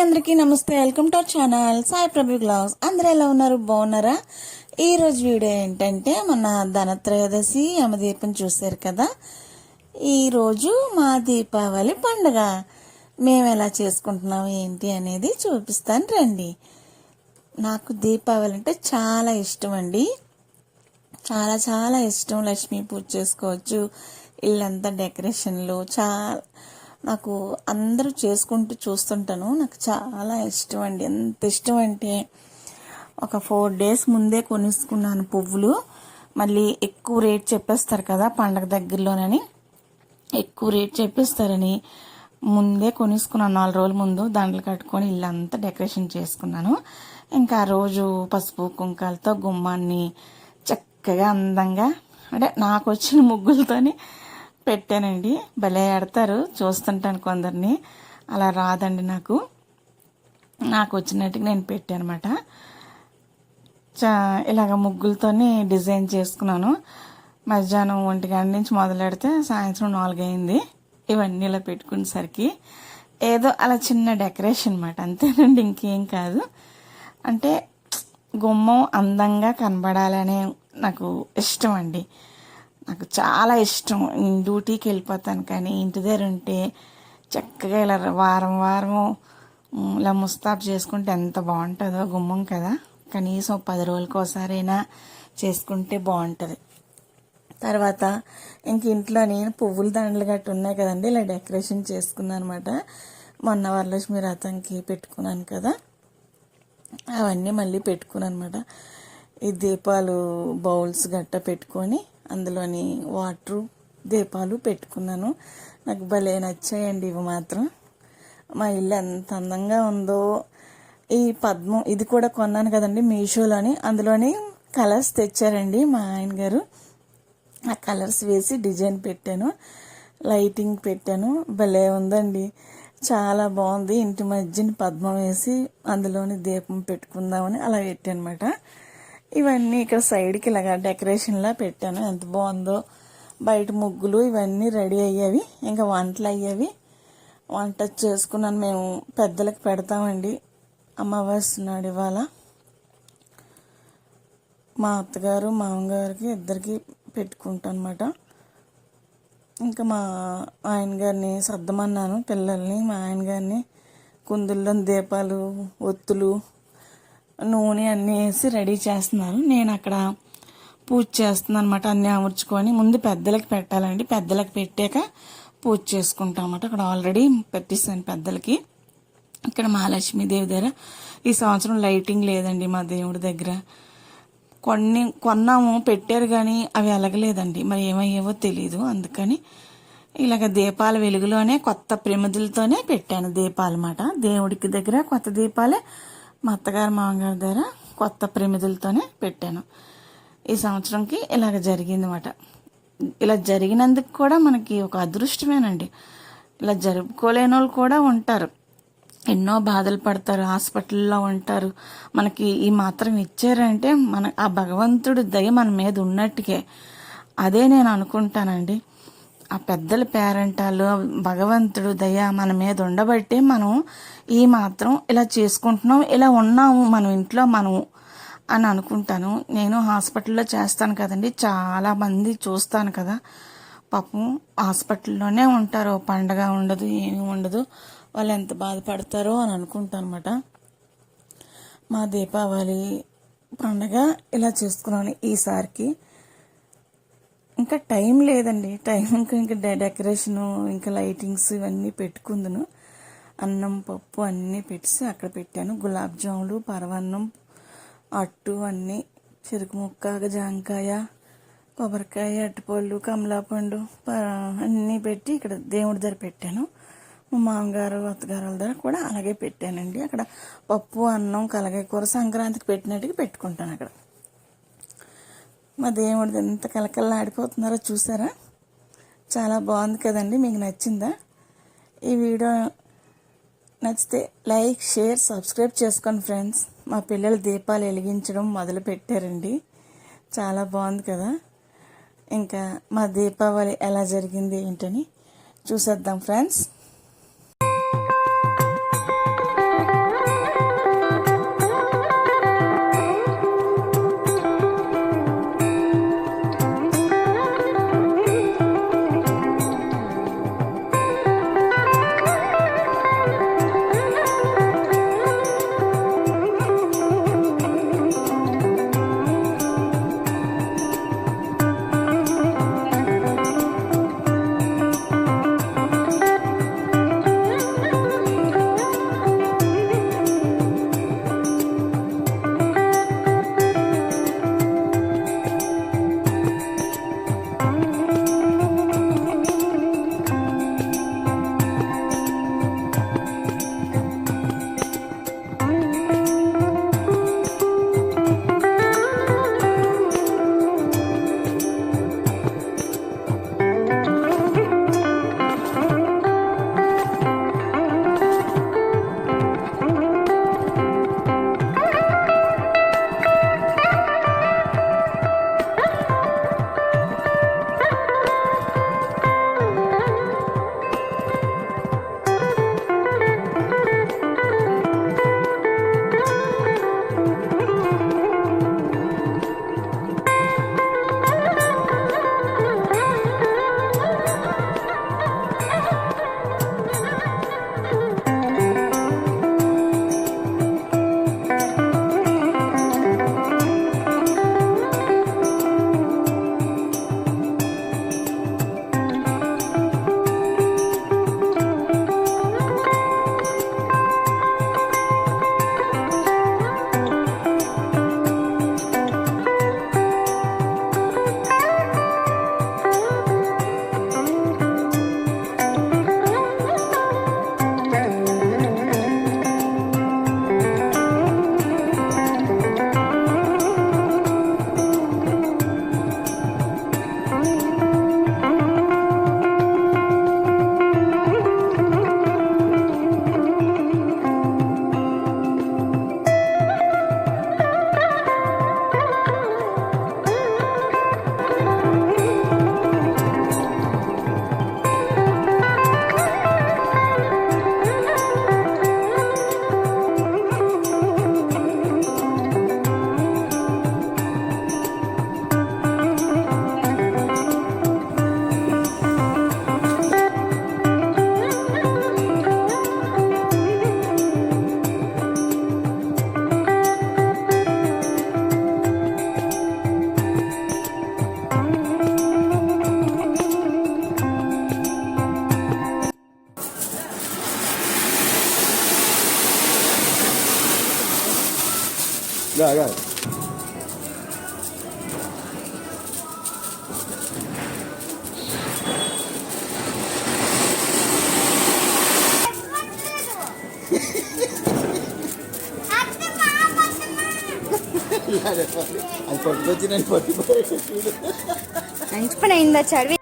అందరికీ నమస్తే. Welcome to our channel Sai Prabhu blogs. అందరూ ఎలా ఉన్నారు? బాగున్నారా? ఈ రోజు వీడియో ఏంటంటే మన ధనత్రయోదశి యమదీపం చూశారు కదా. ఈరోజు మా దీపావళి పండుగ మేము ఎలా చేసుకుంటున్నాం ఏంటి అనేది చూపిస్తాను రండి. నాకు దీపావళి అంటే చాలా ఇష్టం అండి, చాలా చాలా ఇష్టం. లక్ష్మీ పూజ చేసుకోవచ్చు, ఇల్లంతా డెకరేషన్లు నాకు అందరూ చేసుకుంటూ చూస్తుంటాను. నాకు చాలా ఇష్టం అండి. ఎంత ఇష్టం అంటే ఒక 4 days ముందే కొనుక్కున్నాను పువ్వులు. మళ్ళీ ఎక్కువ రేట్ చెప్పేస్తారు కదా పండగ దగ్గరలోనని, ఎక్కువ రేట్ చెప్పేస్తారని ముందే కొనుక్కున్నాను. 4 రోజుల ముందు దండలు కట్టుకొని ఇల్లంతా డెకరేషన్ చేసుకున్నాను. ఇంకా ఆ రోజు పసుపు కుంకాలతో గుమ్మాన్ని చక్కగా అందంగా అంటే నాకు వచ్చిన ముగ్గులతోని పెట్టానండి. భలే ఆడతారు, చూస్తుంటాను కొందరిని. అలా రాదండి, నాకు వచ్చినట్టుగా నేను పెట్టాను అనమాట. ఇలాగ ముగ్గులతోని డిజైన్ చేసుకున్నాను. మధ్యాహ్నం 1 గంట నుంచి మొదలెడితే సాయంత్రం 4 అయింది. ఇవన్నీ ఇలా పెట్టుకునేసరికి ఏదో అలా చిన్న డెకరేషన్ అనమాట, అంతేనండి, ఇంకేం కాదు. అంటే గుమ్మం అందంగా కనబడాలనే నాకు ఇష్టం అండి. నాకు చాలా ఇష్టం. డ్యూటీకి వెళ్ళిపోతాను కానీ ఇంటి దగ్గర ఉంటే చక్కగా ఇలా వారం ఇలా ముస్తాబు చేసుకుంటే ఎంత బాగుంటుందో గుమ్మం కదా. కనీసం 10 రోజులకి ఒకసారైనా చేసుకుంటే బాగుంటుంది. తర్వాత ఇంక ఇంట్లో నేను పువ్వుల దండలు గట్టు ఉన్నాయి కదండి, ఇలా డెకరేషన్ చేసుకున్నాను అనమాట. మొన్న వరలక్ష్మి వ్రతంకి పెట్టుకున్నాను కదా, అవన్నీ మళ్ళీ పెట్టుకున్నాను అనమాట. ఈ దీపాలు బౌల్స్ గట్ట పెట్టుకొని అందులోని వాటరు దీపాలు పెట్టుకున్నాను. నాకు భలే నచ్చాయండి ఇవి మాత్రం. మా ఇల్లు ఎంత అందంగా ఉందో. ఈ పద్మం ఇది కూడా కొన్నాను కదండి మీషోలోని, అందులోని కలర్స్ తెచ్చారండి మా ఆయన గారు. ఆ కలర్స్ వేసి డిజైన్ పెట్టాను, లైటింగ్ పెట్టాను. భలే ఉందండి, చాలా బాగుంది. ఇంటి మధ్యని పద్మం వేసి అందులోని దీపం పెట్టుకుందామని అలా పెట్టాను అనమాట. ఇవన్నీ ఇక్కడ సైడ్కి ఇలాగా డెకరేషన్లా పెట్టాను. ఎంత బాగుందో. బయట ముగ్గులు ఇవన్నీ రెడీ అయ్యేవి, ఇంకా వంటలు అయ్యేవి. వంట చేసుకున్నాను. మేము పెద్దలకు పెడతామండి అమావాస్య నాడు. ఇవాళ మా అత్తగారు మామగారికి ఇద్దరికి పెట్టుకుంటాను అనమాట. ఇంకా మా ఆయన గారిని సర్దమన్నాను, పిల్లల్ని. మా ఆయన గారిని కుందుల్లో దీపాలు, ఒత్తులు, నూనె అన్నీ వేసి రెడీ చేస్తున్నారు. నేను అక్కడ పూజ చేస్తున్నాను అనమాట. అన్నీ అమర్చుకొని ముందు పెద్దలకి పెట్టాలండి, పెద్దలకి పెట్టాక పూజ చేసుకుంటాం అన్నమాట. అక్కడ ఆల్రెడీ పెట్టిస్తాను పెద్దలకి. ఇక్కడ మహాలక్ష్మీదేవి దగ్గర ఈ సంవత్సరం లైటింగ్ లేదండి మా దేవుడి దగ్గర. కొన్నాము, పెట్టారు కానీ అవి ఎలగలేదండి, మరి ఏమయ్యేవో తెలీదు. అందుకని ఇలాగ దీపాల వెలుగులోనే కొత్త ప్రమిదలతోనే పెట్టాను దీపాలు అన్నమాట. దేవుడికి దగ్గర కొత్త దీపాలే, మా అత్తగారు మామగారి దగ్గర కొత్త ప్రమిదలతోనే పెట్టాను. ఈ సంవత్సరంకి ఇలాగ జరిగింది అన్నమాట. ఇలా జరిగినందుకు కూడా మనకి ఒక అదృష్టమేనండి. ఇలా జరుపుకోలేని వాళ్ళు కూడా ఉంటారు, ఎన్నో బాధలు పడతారు, హాస్పిటల్లో ఉంటారు. మనకి ఈ మాత్రం ఇచ్చారంటే ఆ భగవంతుడి దయ మన మీద ఉన్నట్టుకే. అదే నేను అనుకుంటానండి. ఆ పెద్దల పేరెంటాలు, భగవంతుడు దయ మన మీద ఉండబట్టే మనం ఈ మాత్రం ఇలా చేసుకుంటున్నాం, ఇలా ఉన్నాము మనం ఇంట్లో అని అనుకుంటాను. నేను హాస్పిటల్లో చేస్తాను కదండి, చాలా మంది చూస్తాను కదా, పాపం హాస్పిటల్లోనే ఉంటారు, పండగ ఉండదు, ఏమీ ఉండదు, వాళ్ళు ఎంత బాధపడతారో అని అనుకుంటాను అనమాట. మా దీపావళి పండగ ఇలా చేసుకున్నాను ఈసారికి. ఇంకా టైం లేదండి, ఇంకా డెకరేషను, ఇంకా లైటింగ్స్ ఇవన్నీ పెట్టుకుందును. అన్నం పప్పు అన్నీ పెట్టి అక్కడ పెట్టాను. గులాబ్ జాములు, పరవన్నం, అట్టు అన్నీ, చెరుకు ముక్క, జాంకాయ, కొబ్బరికాయ, అరటిపళ్ళు, కమలాపండు అన్నీ పెట్టి ఇక్కడ దేవుడి దగ్గర పెట్టాను. మా మామగారు అత్తగారు వాళ్ళ దగ్గర కూడా అలాగే పెట్టానండి. అక్కడ పప్పు అన్నం కలగాయ కూర సంక్రాంతికి పెట్టినట్టుగా పెట్టుకుంటాను అక్కడ. మా దేవుడిది ఎంత కలకల్లా ఆడిపోతున్నారో చూసారా? చాలా బాగుంది కదండి. మీకు నచ్చిందా? ఈ వీడియో నచ్చితే లైక్, షేర్, సబ్స్క్రైబ్ చేసుకోండి ఫ్రెండ్స్. మా పిల్లలు దీపాలు వెలిగించడం మొదలు పెట్టారండి, చాలా బాగుంది కదా. ఇంకా మా దీపావళి ఎలా జరిగింది ఏంటని చూసేద్దాం ఫ్రెండ్స్. గా అది పట్టుకొచ్చి నేను పట్టుకోవాలి మంచి పని అయిందా చదివి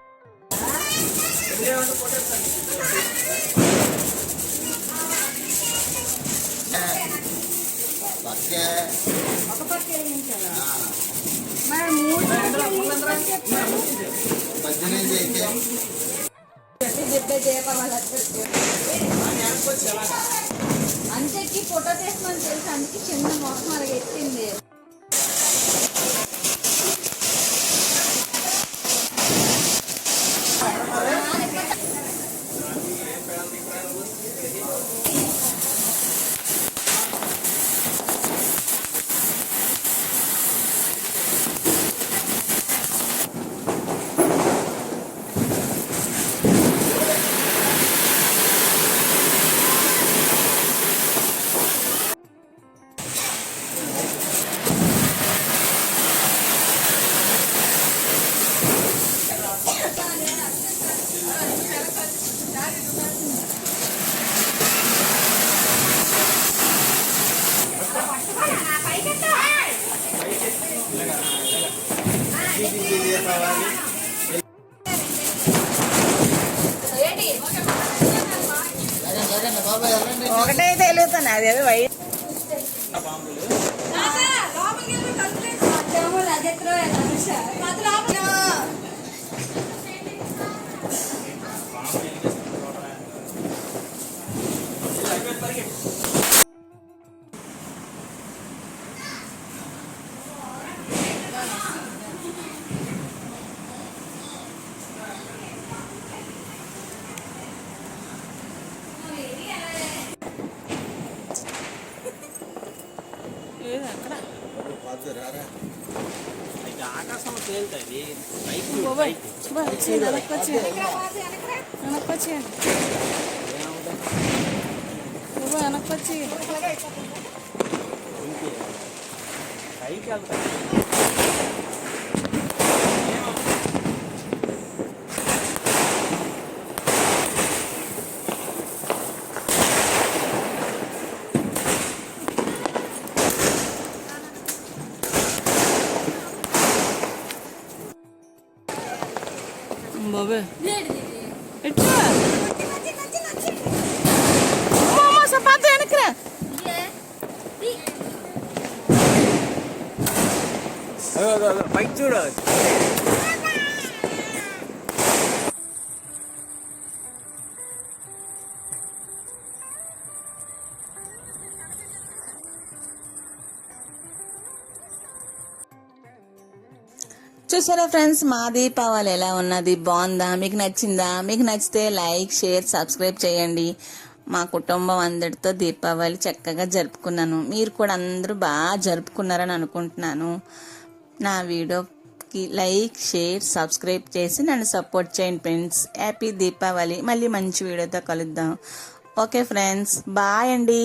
అంతకి ఫోటో తీసుకోమని తెలుసు అందుకే చిన్న మొహం అలాగ ఎత్తింది ఒకటే తెలుగుతాను అదేదో వై ఆకాశంలో తేలుతాయి వెనకొచ్చి పైకి వెళ్తాయి బాబే ఎట్లా సపాత వెనకరా పైకి చూడు చూసారా ఫ్రెండ్స్, మా దీపావళి ఎలా ఉన్నది, బాగుందా, మీకు నచ్చిందా? మీకు నచ్చితే లైక్, షేర్, సబ్స్క్రైబ్ చేయండి. మా కుటుంబం అందరితో దీపావళి చక్కగా జరుపుకున్నాను. మీరు కూడా అందరూ బాగా జరుపుకున్నారని అనుకుంటున్నాను. నా వీడియోకి లైక్, షేర్, సబ్స్క్రైబ్ చేసి నన్ను సపోర్ట్ చేయండి ఫ్రెండ్స్. హ్యాపీ దీపావళి. మళ్ళీ మంచి వీడియోతో కలుద్దాం. ఓకే ఫ్రెండ్స్, బాయ్ అండి.